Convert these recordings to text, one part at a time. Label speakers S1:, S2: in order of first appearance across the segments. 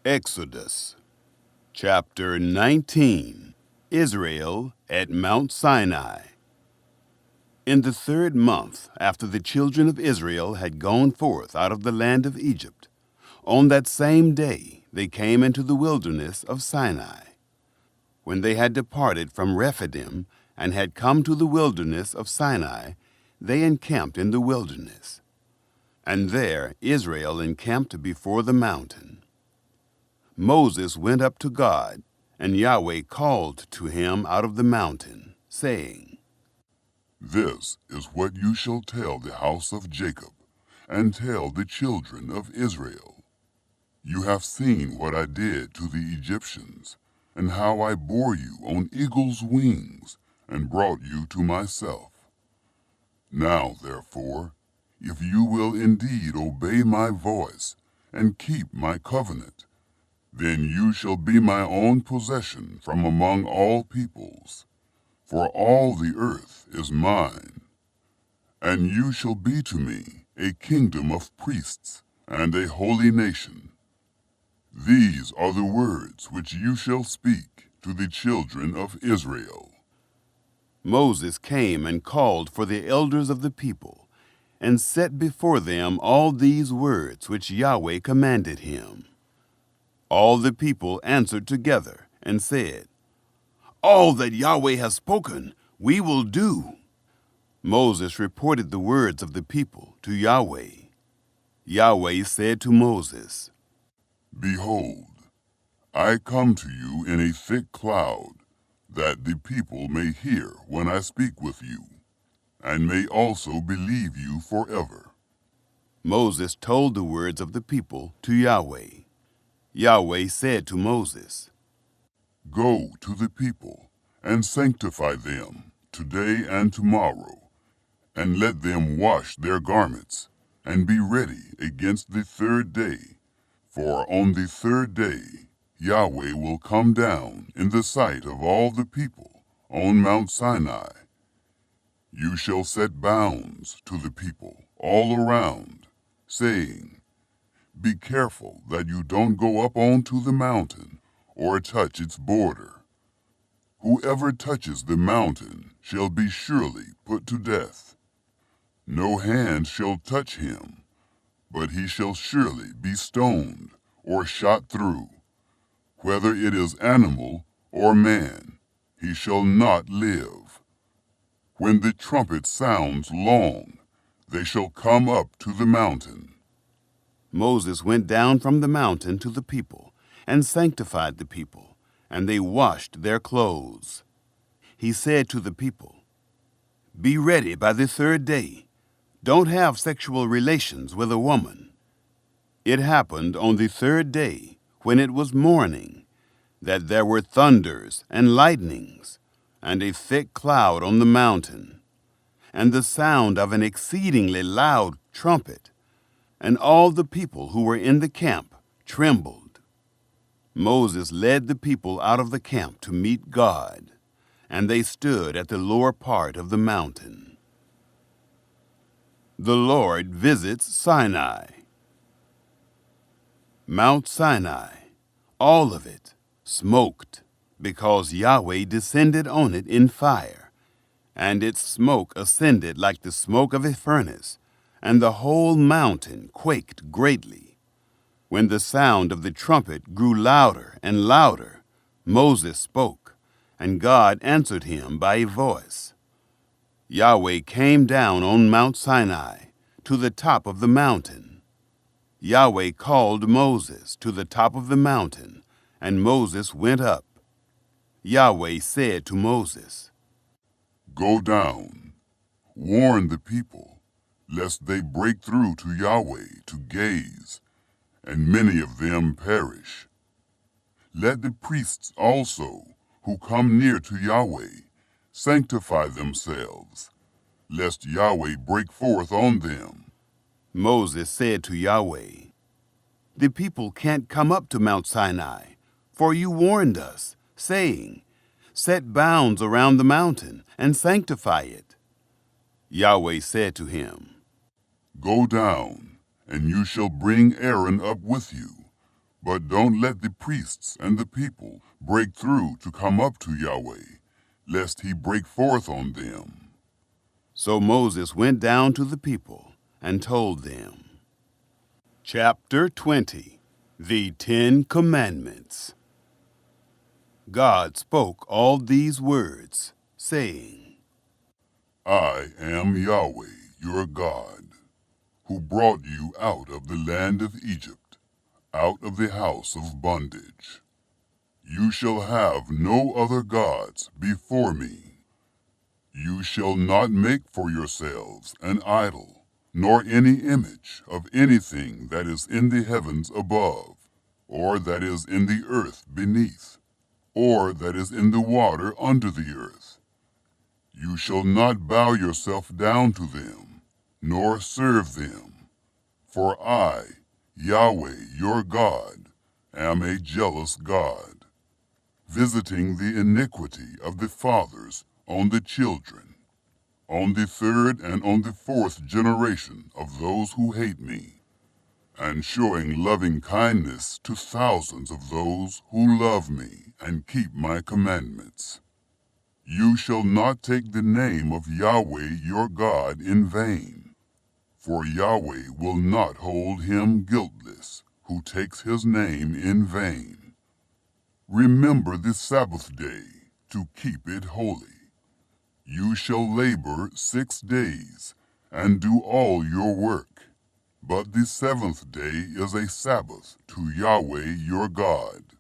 S1: Exodus, chapter 19, Israel at Mount Sinai. In the 3rd month after the children of Israel had gone forth out of the land of Egypt, on that same day they came into the wilderness of Sinai. When they had departed from Rephidim and had come to the wilderness of Sinai, they encamped in the wilderness. And there Israel encamped before the mountain. Moses went up to God, and Yahweh called to him out of the mountain, saying,
S2: This is what you shall tell the house of Jacob, and tell the children of Israel. You have seen what I did to the Egyptians, and how I bore you on eagle's wings, and brought you to myself. Now, therefore, if you will indeed obey my voice, and keep my covenant, then you shall be my own possession from among all peoples, for all the earth is mine. And you shall be to me a kingdom of priests and a holy nation. These are the words which you shall speak to the children of Israel.
S1: Moses came and called for the elders of the people, and set before them all these words which Yahweh commanded him. All the people answered together and said, All that Yahweh has spoken, we will do. Moses reported the words of the people to Yahweh. Yahweh said to Moses,
S2: Behold, I come to you in a thick cloud, that the people may hear when I speak with you, and may also believe you forever.
S1: Moses told the words of the people to Yahweh. Yahweh said to Moses,
S2: Go to the people, and sanctify them today and tomorrow, and let them wash their garments, and be ready against the 3rd day. For on the 3rd day Yahweh will come down in the sight of all the people on Mount Sinai. You shall set bounds to the people all around, saying, Be careful that you don't go up onto the mountain or touch its border. Whoever touches the mountain shall be surely put to death. No hand shall touch him, but he shall surely be stoned or shot through. Whether it is animal or man, he shall not live. When the trumpet sounds long, they shall come up to the mountain.
S1: Moses went down from the mountain to the people, and sanctified the people, and they washed their clothes. He said to the people, Be ready by the 3rd day. Don't have sexual relations with a woman. It happened on the 3rd day, when it was morning, that there were thunders and lightnings, and a thick cloud on the mountain, and the sound of an exceedingly loud trumpet, and all the people who were in the camp trembled. Moses led the people out of the camp to meet God, and they stood at the lower part of the mountain. The Lord visits Sinai. Mount Sinai, all of it, smoked, because Yahweh descended on it in fire, and its smoke ascended like the smoke of a furnace, and the whole mountain quaked greatly. When the sound of the trumpet grew louder and louder, Moses spoke, and God answered him by a voice. Yahweh came down on Mount Sinai, to the top of the mountain. Yahweh called Moses to the top of the mountain, and Moses went up. Yahweh said to Moses,
S2: Go down, warn the people, lest they break through to Yahweh to gaze, and many of them perish. Let the priests also, who come near to Yahweh, sanctify themselves, lest Yahweh break forth on them.
S1: Moses said to Yahweh, The people can't come up to Mount Sinai, for you warned us, saying, Set bounds around the mountain and sanctify it. Yahweh said to him,
S2: Go down, and you shall bring Aaron up with you, But don't let the priests and the people break through to come up to Yahweh, lest he break forth on them."
S1: So Moses went down to the people and told them. Chapter 20. The 10 Commandments. God spoke all these words, saying,
S2: "I am Yahweh, your God, who brought you out of the land of Egypt, out of the house of bondage. You shall have no other gods before me. You shall not make for yourselves an idol, nor any image of anything that is in the heavens above, or that is in the earth beneath, or that is in the water under the earth. You shall not bow yourself down to them, nor serve them. For I, Yahweh your God, am a jealous God, visiting the iniquity of the fathers on the children, on the third and on the fourth generation of those who hate me, and showing loving kindness to thousands of those who love me and keep my commandments. You shall not take the name of Yahweh your God in vain, for Yahweh will not hold him guiltless who takes his name in vain. Remember the Sabbath day to keep it holy. You shall labor 6 days and do all your work, but the seventh day is a Sabbath to Yahweh your God.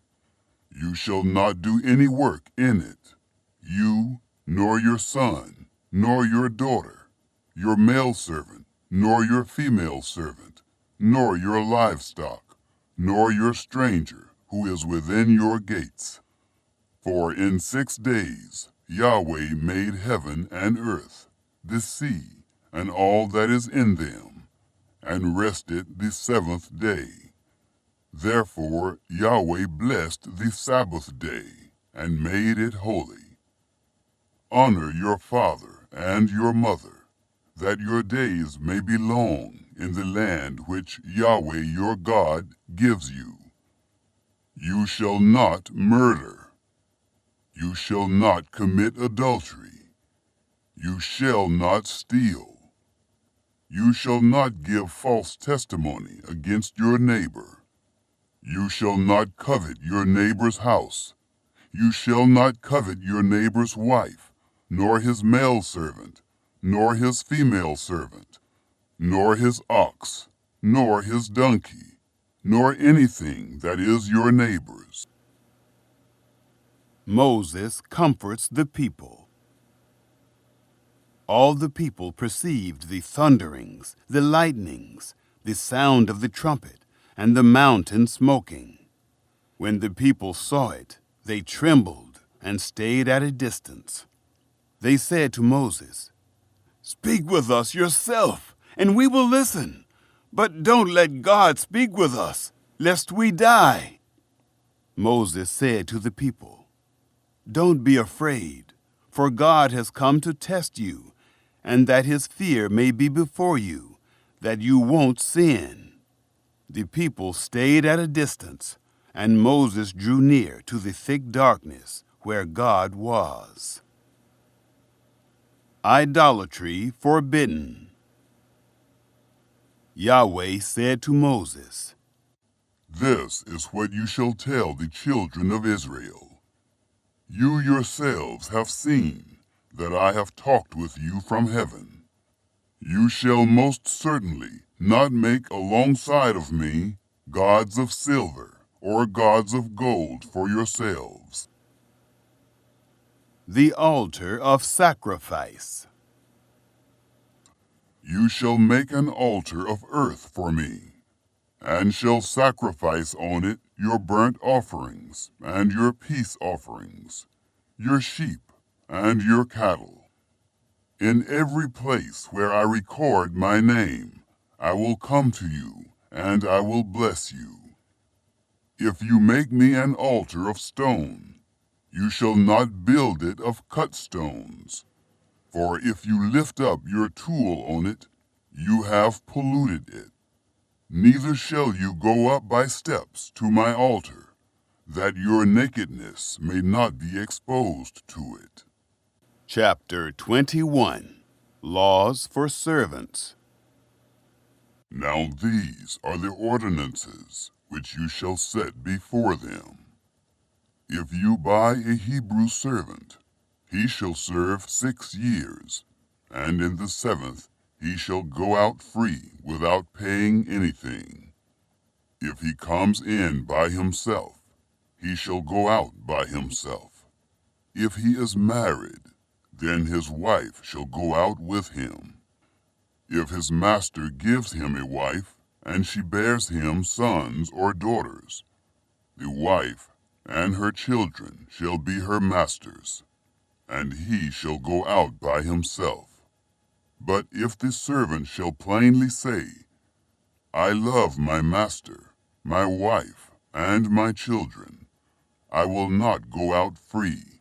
S2: You shall not do any work in it, you, nor your son, nor your daughter, your male servant, nor your female servant, nor your livestock, nor your stranger who is within your gates. For in 6 days Yahweh made heaven and earth, the sea, and all that is in them, and rested the seventh day. Therefore Yahweh blessed the Sabbath day, and made it holy. Honor your father and your mother, that your days may be long in the land which Yahweh your God gives you. You shall not murder. You shall not commit adultery. You shall not steal. You shall not give false testimony against your neighbor. You shall not covet your neighbor's house. You shall not covet your neighbor's wife, nor his male servant, nor his female servant, nor his ox, nor his donkey, nor anything that is your neighbor's."
S1: Moses comforts the people. All the people perceived the thunderings, the lightnings, the sound of the trumpet, and the mountain smoking. When the people saw it, they trembled and stayed at a distance. They said to Moses, "Speak with us yourself, and we will listen. But don't let God speak with us, lest we die." Moses said to the people, "Don't be afraid, for God has come to test you, and that his fear may be before you, that you won't sin." The people stayed at a distance, and Moses drew near to the thick darkness where God was. Idolatry forbidden. Yahweh said to Moses,
S2: "This is what you shall tell the children of Israel. You yourselves have seen that I have talked with you from heaven. You shall most certainly not make alongside of me gods of silver or gods of gold for yourselves."
S1: the altar of sacrifice.
S2: You shall make an altar of earth for me, and shall sacrifice on it your burnt offerings and your peace offerings, your sheep and your cattle. In every place where I record my name, I will come to you, and I will bless you. If you make me an altar of stone, you shall not build it of cut stones. For if you lift up your tool on it, you have polluted it. Neither shall you go up by steps to my altar, that your nakedness may not be exposed to it.
S1: Chapter 21. Laws for Servants.
S2: Now these are the ordinances which you shall set before them. If you buy a Hebrew servant, he shall serve 6 years, and in the 7th he shall go out free without paying anything. If he comes in by himself, he shall go out by himself. If he is married, then his wife shall go out with him. If his master gives him a wife, and she bears him sons or daughters, the wife and her children shall be her master's, and he shall go out by himself. But if the servant shall plainly say, I love my master, my wife, and my children, I will not go out free,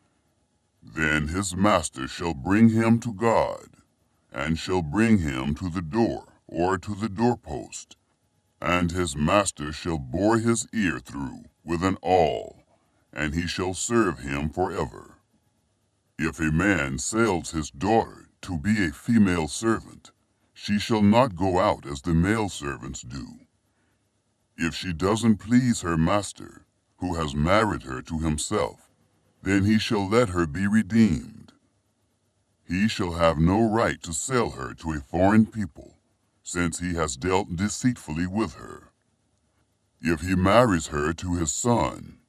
S2: then his master shall bring him to God, and shall bring him to the door or to the doorpost, and his master shall bore his ear through with an awl, and he shall serve him forever. If a man sells his daughter to be a female servant, she shall not go out as the male servants do. If she doesn't please her master, who has married her to himself, then he shall let her be redeemed. He shall have no right to sell her to a foreign people, since he has dealt deceitfully with her. If he marries her to his son,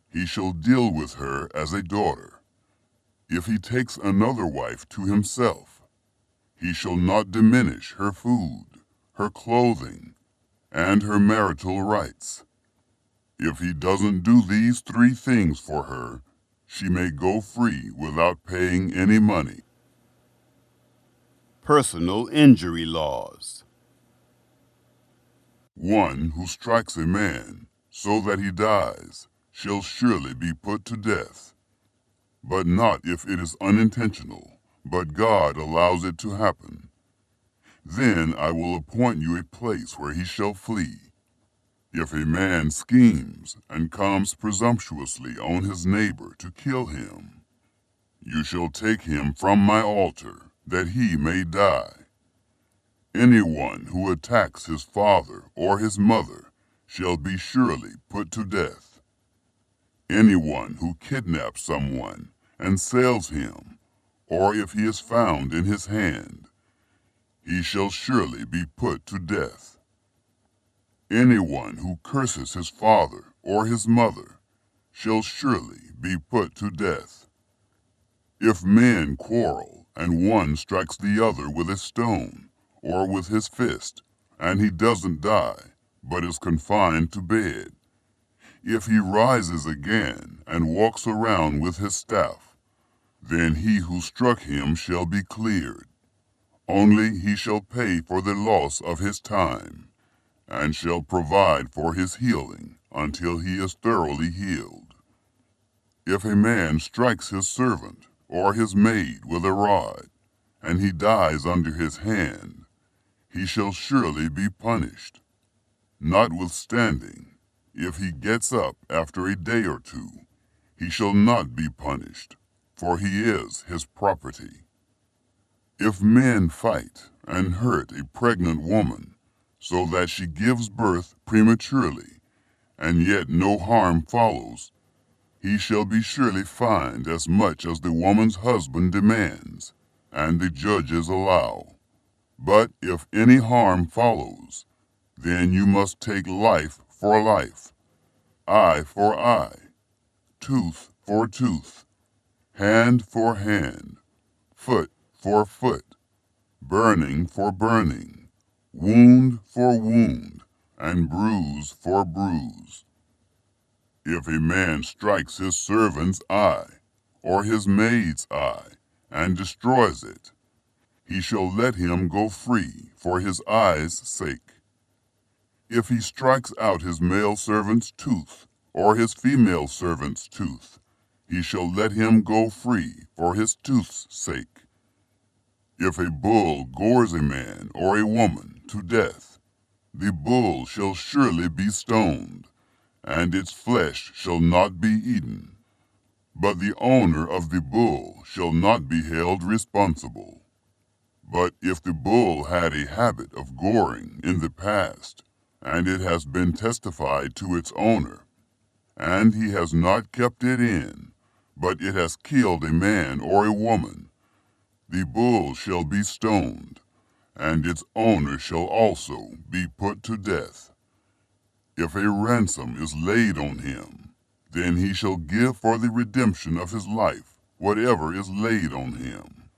S2: he shall deal with her as a daughter. If he takes another wife to himself, he shall not diminish her food, her clothing, and her marital rights. If he doesn't do these 3 things for her, she may go free without paying any money.
S1: Personal injury laws.
S2: One who strikes a man so that he dies shall surely be put to death, but not if it is unintentional, but God allows it to happen. Then I will appoint you a place where he shall flee. If a man schemes and comes presumptuously on his neighbor to kill him, you shall take him from my altar, that he may die. Anyone who attacks his father or his mother shall be surely put to death. Anyone who kidnaps someone and sells him, or if he is found in his hand, he shall surely be put to death. Anyone who curses his father or his mother shall surely be put to death. If men quarrel, and one strikes the other with a stone or with his fist, and he doesn't die, but is confined to bed, if he rises again and walks around with his staff, then he who struck him shall be cleared. Only he shall pay for the loss of his time, and shall provide for his healing until he is thoroughly healed. If a man strikes his servant or his maid with a rod, and he dies under his hand, he shall surely be punished. Notwithstanding, if he gets up after a day or 2, he shall not be punished, for he is his property. If men fight and hurt a pregnant woman, so that she gives birth prematurely, and yet no harm follows, he shall be surely fined as much as the woman's husband demands, and the judges allow. But if any harm follows, then you must take life for life, eye for eye, tooth for tooth, hand for hand, foot for foot, burning for burning, wound for wound, and bruise for bruise. If a man strikes his servant's eye, or his maid's eye, and destroys it, he shall let him go free for his eye's sake. If he strikes out his male servant's tooth, or his female servant's tooth, he shall let him go free for his tooth's sake. If a bull gores a man or a woman to death, the bull shall surely be stoned, and its flesh shall not be eaten. But the owner of the bull shall not be held responsible. But if the bull had a habit of goring in the past, and it has been testified to its owner, and he has not kept it in, but it has killed a man or a woman, the bull shall be stoned, and its owner shall also be put to death. If a ransom is laid on him, then he shall give for the redemption of his life whatever is laid on him.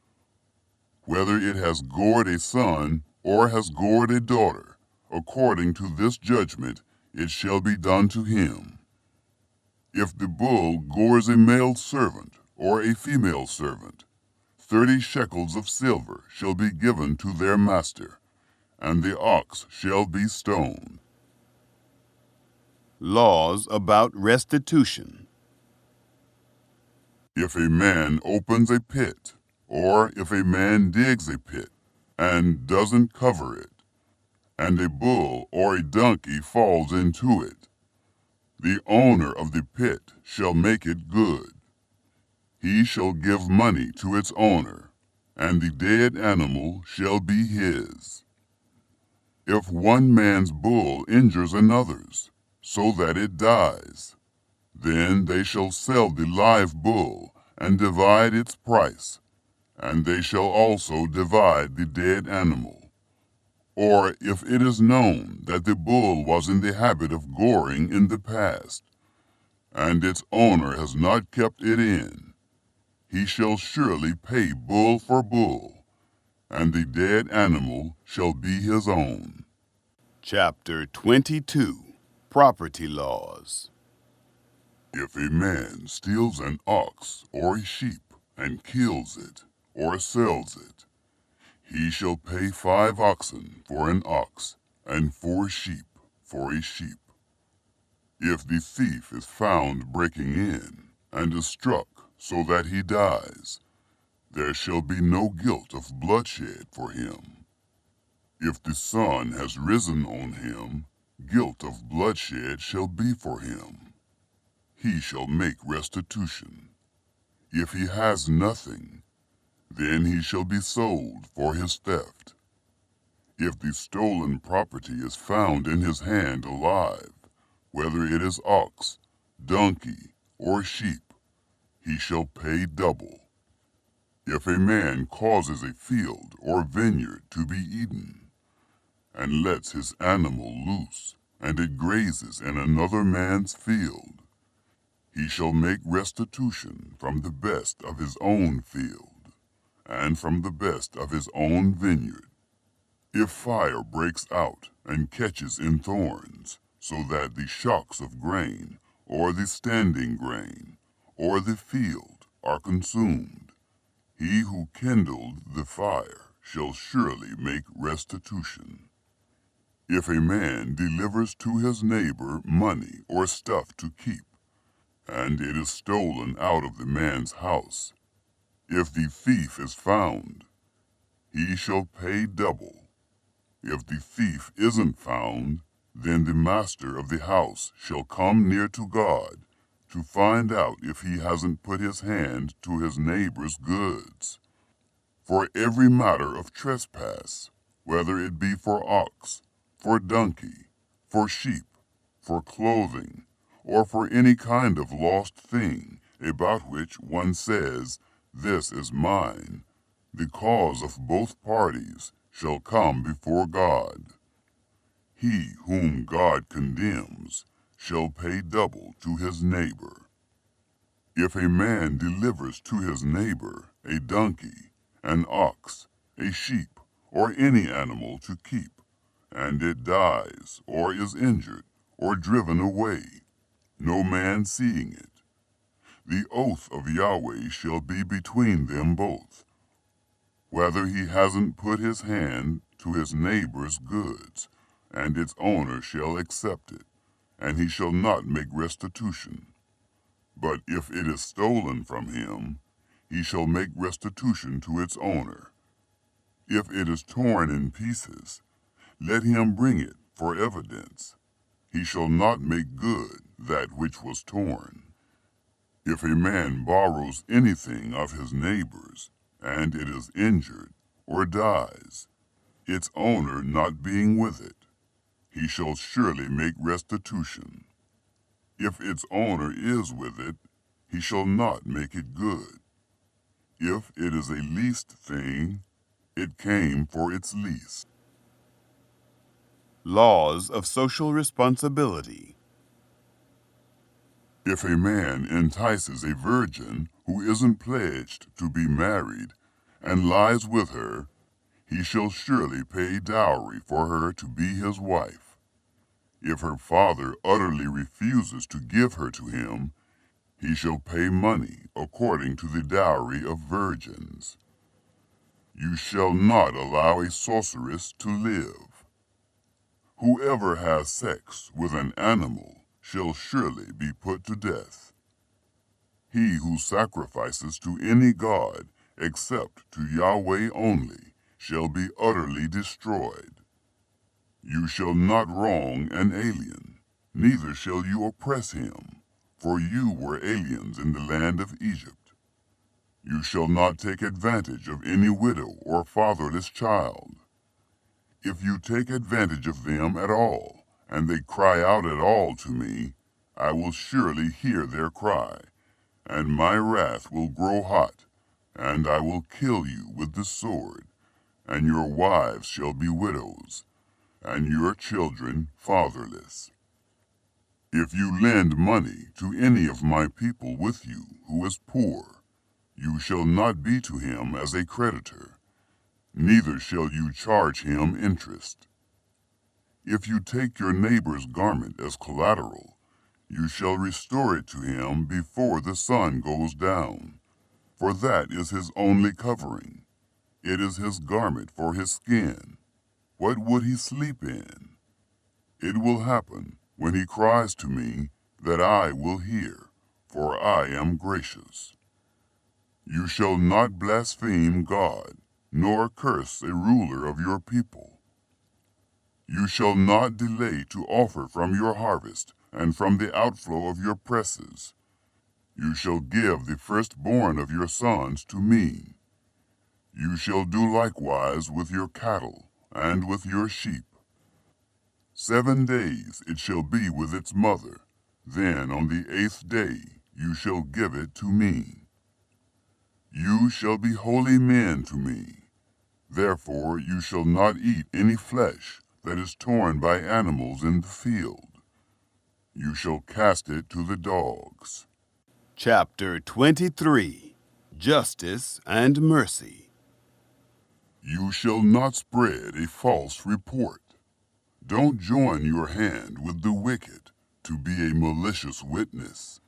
S2: Whether it has gored a son or has gored a daughter, according to this judgment it shall be done to him. If the bull gores a male servant or a female servant, 30 shekels of silver shall be given to their master, and the ox shall be stoned.
S1: Laws about restitution.
S2: If a man opens a pit, or if a man digs a pit, and doesn't cover it, and a bull or a donkey falls into it, the owner of the pit shall make it good. He shall give money to its owner, and the dead animal shall be his. If one man's bull injures another's, so that it dies, then they shall sell the live bull and divide its price, and they shall also divide the dead animal. Or if it is known that the bull was in the habit of goring in the past, and its owner has not kept it in, he shall surely pay bull for bull, and the dead animal shall be his own.
S1: Chapter 22. Property Laws.
S2: If a man steals an ox or a sheep and kills it or sells it, he shall pay 5 oxen for an ox and 4 sheep for a sheep. If the thief is found breaking in and is struck so that he dies, there shall be no guilt of bloodshed for him. If the sun has risen on him, guilt of bloodshed shall be for him. He shall make restitution. If he has nothing, then he shall be sold for his theft. If the stolen property is found in his hand alive, whether it is ox, donkey, or sheep, he shall pay double. If a man causes a field or vineyard to be eaten, and lets his animal loose, and it grazes in another man's field, he shall make restitution from the best of his own field, and from the best of his own vineyard. If fire breaks out and catches in thorns, so that the shocks of grain, or the standing grain, or the field are consumed, he who kindled the fire shall surely make restitution. If a man delivers to his neighbor money or stuff to keep, and it is stolen out of the man's house, if the thief is found, he shall pay double. If the thief isn't found, then the master of the house shall come near to God to find out if he hasn't put his hand to his neighbor's goods. For every matter of trespass, whether it be for ox, for donkey, for sheep, for clothing, or for any kind of lost thing about which one says, "This is mine," the cause of both parties shall come before God. He whom God condemns shall pay double to his neighbor. If a man delivers to his neighbor a donkey, an ox, a sheep, or any animal to keep, and it dies, or is injured, or driven away, no man seeing it, the oath of Yahweh shall be between them both, whether he hasn't put his hand to his neighbor's goods, and its owner shall accept it, and he shall not make restitution. But if it is stolen from him, he shall make restitution to its owner. If it is torn in pieces, let him bring it for evidence. He shall not make good that which was torn. If a man borrows anything of his neighbor's, and it is injured, or dies, its owner not being with it, he shall surely make restitution. If its owner is with it, he shall not make it good. If it is a leased thing, it came for its lease.
S1: Laws of social responsibility.
S2: If a man entices a virgin who isn't pledged to be married and lies with her, he shall surely pay dowry for her to be his wife. If her father utterly refuses to give her to him, he shall pay money according to the dowry of virgins. You shall not allow a sorceress to live. Whoever has sex with an animal shall surely be put to death. He who sacrifices to any god except to Yahweh only shall be utterly destroyed. You shall not wrong an alien, neither shall you oppress him, for you were aliens in the land of Egypt. You shall not take advantage of any widow or fatherless child. If you take advantage of them at all, and they cry out at all to me, I will surely hear their cry, and my wrath will grow hot, and I will kill you with the sword, and your wives shall be widows, and your children fatherless. If you lend money to any of my people with you who is poor, you shall not be to him as a creditor, neither shall you charge him interest. If you take your neighbor's garment as collateral, you shall restore it to him before the sun goes down, for that is his only covering. It is his garment for his skin. What would he sleep in? It will happen when he cries to me that I will hear, for I am gracious. You shall not blaspheme God, nor curse a ruler of your people. You shall not delay to offer from your harvest and from the outflow of your presses. You shall give the firstborn of your sons to me. You shall do likewise with your cattle and with your sheep. 7 days it shall be with its mother. Then on the 8th day you shall give it to me. You shall be holy men to me. Therefore you shall not eat any flesh that is torn by animals in the field. You shall cast it to the dogs.
S1: Chapter 23. Justice and Mercy.
S2: You shall not spread a false report. Don't join your hand with the wicked to be a malicious witness.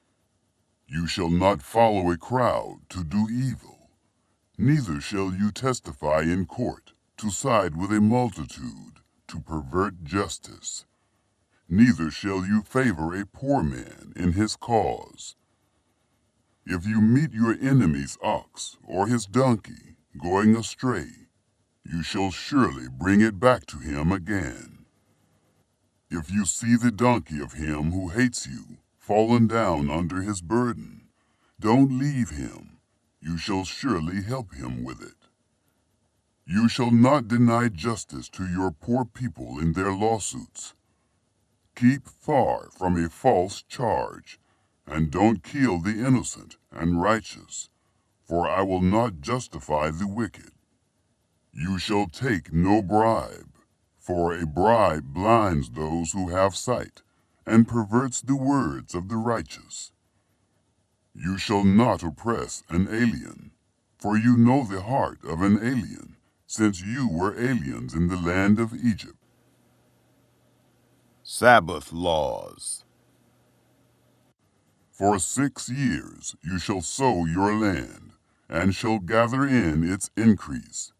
S2: You shall not follow a crowd to do evil. Neither shall you testify in court to side with a multitude to pervert justice. Neither shall you favor a poor man in his cause. If you meet your enemy's ox or his donkey going astray, you shall surely bring it back to him again. If you see the donkey of him who hates you fallen down under his burden, don't leave him. You shall surely help him with it. You shall not deny justice to your poor people in their lawsuits. Keep far from a false charge, and don't kill the innocent and righteous, for I will not justify the wicked. You shall take no bribe, for a bribe blinds those who have sight, and perverts the words of the righteous. You shall not oppress an alien, for you know the heart of an alien, since you were aliens in the land of Egypt.
S1: Sabbath laws.
S2: For 6 years you shall sow your land, and shall gather in its increase.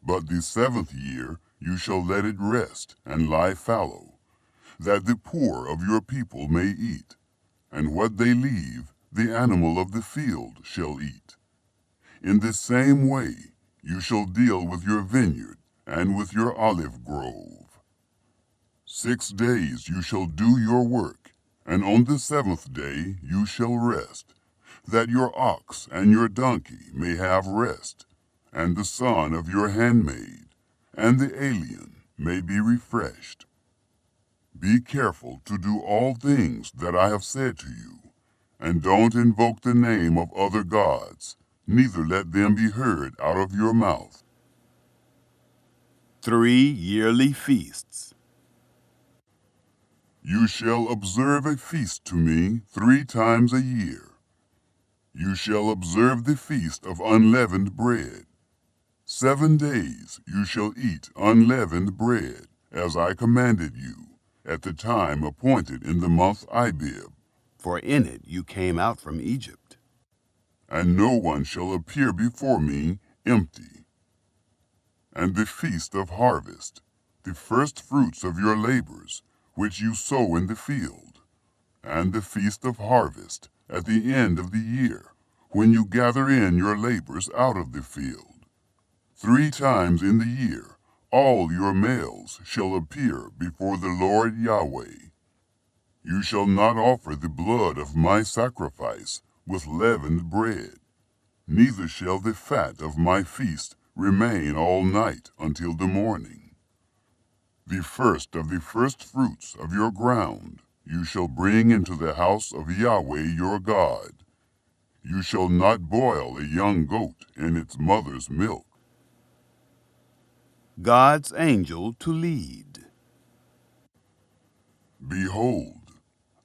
S2: But the 7th year you shall let it rest and lie fallow, that the poor of your people may eat, and what they leave the animal of the field shall eat. In the same way you shall deal with your vineyard and with your olive grove. 6 days you shall do your work, and on the 7th day you shall rest, that your ox and your donkey may have rest, and the son of your handmaid, and the alien may be refreshed. Be careful to do all things that I have said to you, and don't invoke the name of other gods, neither let them be heard out of your mouth.
S1: 3 yearly feasts.
S2: You shall observe a feast to me 3 times a year. You shall observe the feast of unleavened bread. 7 days you shall eat unleavened bread, as I commanded you, at the time appointed in the month Abib.
S1: For in it you came out from Egypt.
S2: And no one shall appear before me empty. And the feast of harvest, the first fruits of your labors, which you sow in the field, and the feast of harvest at the end of the year, when you gather in your labors out of the field. 3 times in the year all your males shall appear before the Lord Yahweh. You shall not offer the blood of my sacrifice with leavened bread, neither shall the fat of my feast remain all night until the morning. The first of the first fruits of your ground you shall bring into the house of Yahweh your God. You shall not boil a young goat in its mother's milk.
S1: God's angel to lead.
S2: Behold,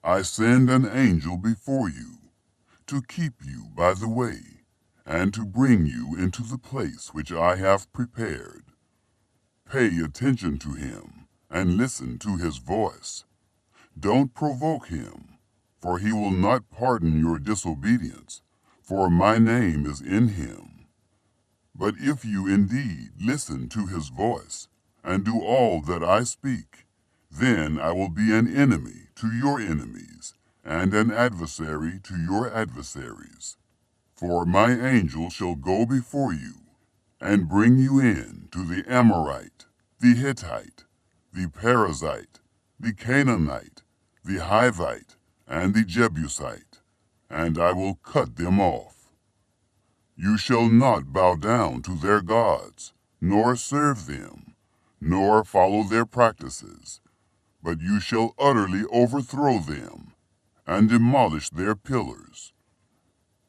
S2: I send an angel before you, to keep you by the way, and to bring you into the place which I have prepared. Pay attention to him, and listen to his voice. Don't provoke him, for he will not pardon your disobedience, for my name is in him. But if you indeed listen to his voice, and do all that I speak, then I will be an enemy to your enemies, and an adversary to your adversaries. For my angel shall go before you, and bring you in to the Amorite, the Hittite, the Perizzite, the Canaanite, the Hivite, and the Jebusite, and I will cut them off. You shall not bow down to their gods, nor serve them, nor follow their practices, but you shall utterly overthrow them, and demolish their pillars.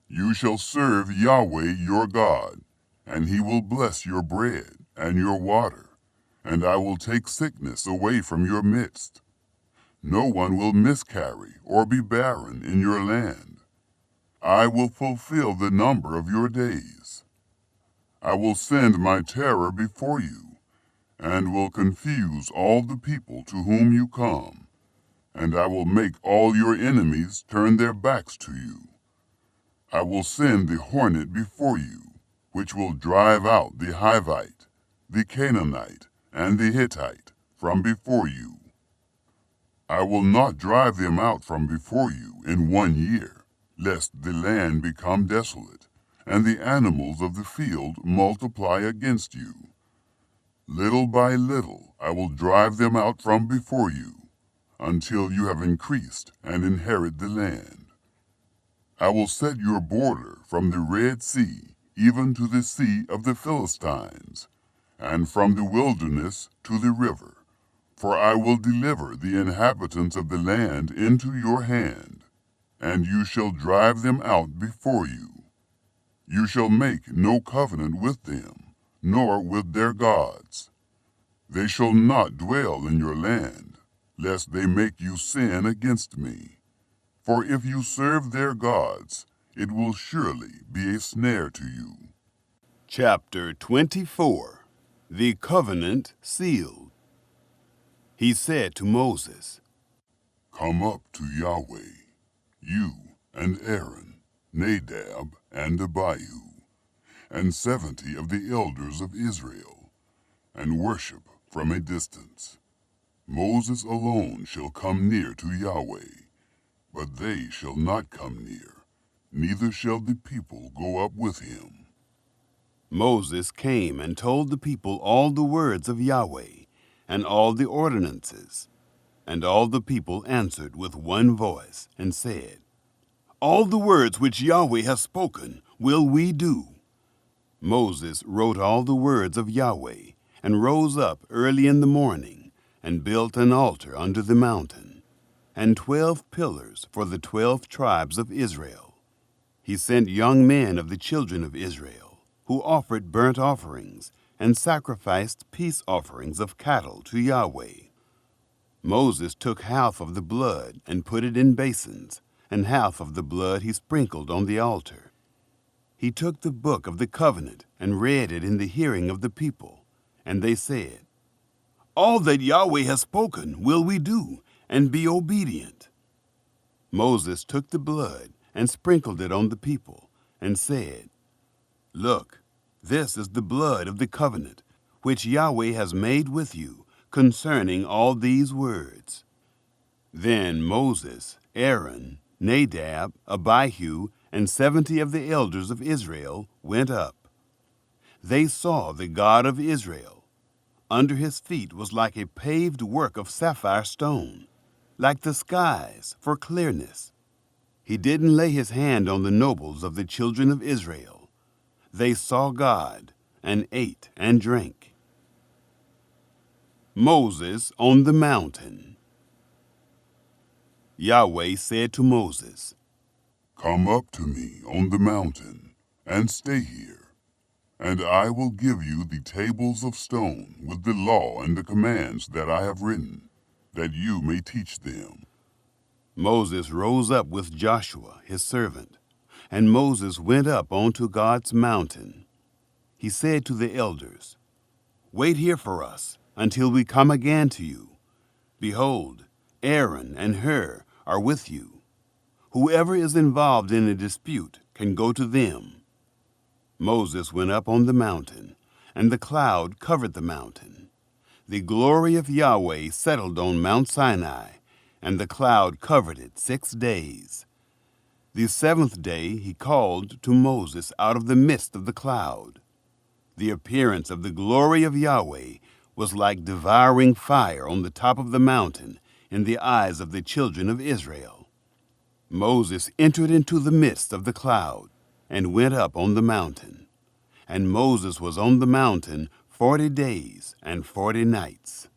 S2: You shall serve Yahweh your God, and he will bless your bread and your water, and I will take sickness away from your midst. No one will miscarry or be barren in your land. I will fulfill the number of your days. I will send my terror before you, and will confuse all the people to whom you come, and I will make all your enemies turn their backs to you. I will send the hornet before you, which will drive out the Hivite, the Canaanite, and the Hittite from before you. I will not drive them out from before you in 1 year, lest the land become desolate, and the animals of the field multiply against you. Little by little I will drive them out from before you, until you have increased and inherit the land. I will set your border from the Red Sea even to the sea of the Philistines, and from the wilderness to the river, for I will deliver the inhabitants of the land into your hand, and you shall drive them out before you. You shall make no covenant with them, nor with their gods. They shall not dwell in your land, lest they make you sin against me. For if you serve their gods, it will surely be a snare to you.
S1: Chapter 24. The Covenant Sealed. He said to Moses,
S2: Come up to Yahweh, you and Aaron, Nadab and Abihu, and 70 of the elders of Israel, and worship from a distance. Moses alone shall come near to Yahweh, but they shall not come near, neither shall the people go up with him.
S1: Moses came and told the people all the words of Yahweh and all the ordinances. And all the people answered with one voice and said, All the words which Yahweh has spoken will we do. Moses wrote all the words of Yahweh, and rose up early in the morning, and built an altar under the mountain, and 12 pillars for the 12 tribes of Israel. He sent young men of the children of Israel, who offered burnt offerings, and sacrificed peace offerings of cattle to Yahweh. Moses took half of the blood and put it in basins, and half of the blood he sprinkled on the altar. He took the book of the covenant and read it in the hearing of the people, and they said, All that Yahweh has spoken will we do, and be obedient. Moses took the blood and sprinkled it on the people, and said, Look, this is the blood of the covenant, which Yahweh has made with you, concerning all these words. Then Moses, Aaron, Nadab, Abihu, and 70 of the elders of Israel went up. They saw the God of Israel. Under his feet was like a paved work of sapphire stone, like the skies for clearness. He didn't lay his hand on the nobles of the children of Israel. They saw God and ate and drank. Moses on the mountain. Yahweh said to Moses,
S2: Come up to me on the mountain, and stay here, and I will give you the tables of stone with the law and the commands that I have written, that you may teach them.
S1: Moses rose up with Joshua, his servant, and Moses went up onto God's mountain. He said to the elders, Wait here for us until we come again to you. Behold, Aaron and Hur are with you. Whoever is involved in a dispute can go to them. Moses went up on the mountain, and the cloud covered the mountain. The glory of Yahweh settled on Mount Sinai, and the cloud covered it 6 days. The 7th day he called to Moses out of the midst of the cloud. The appearance of the glory of Yahweh was like devouring fire on the top of the mountain in the eyes of the children of Israel. Moses entered into the midst of the cloud and went up on the mountain. And Moses was on the mountain 40 days and 40 nights.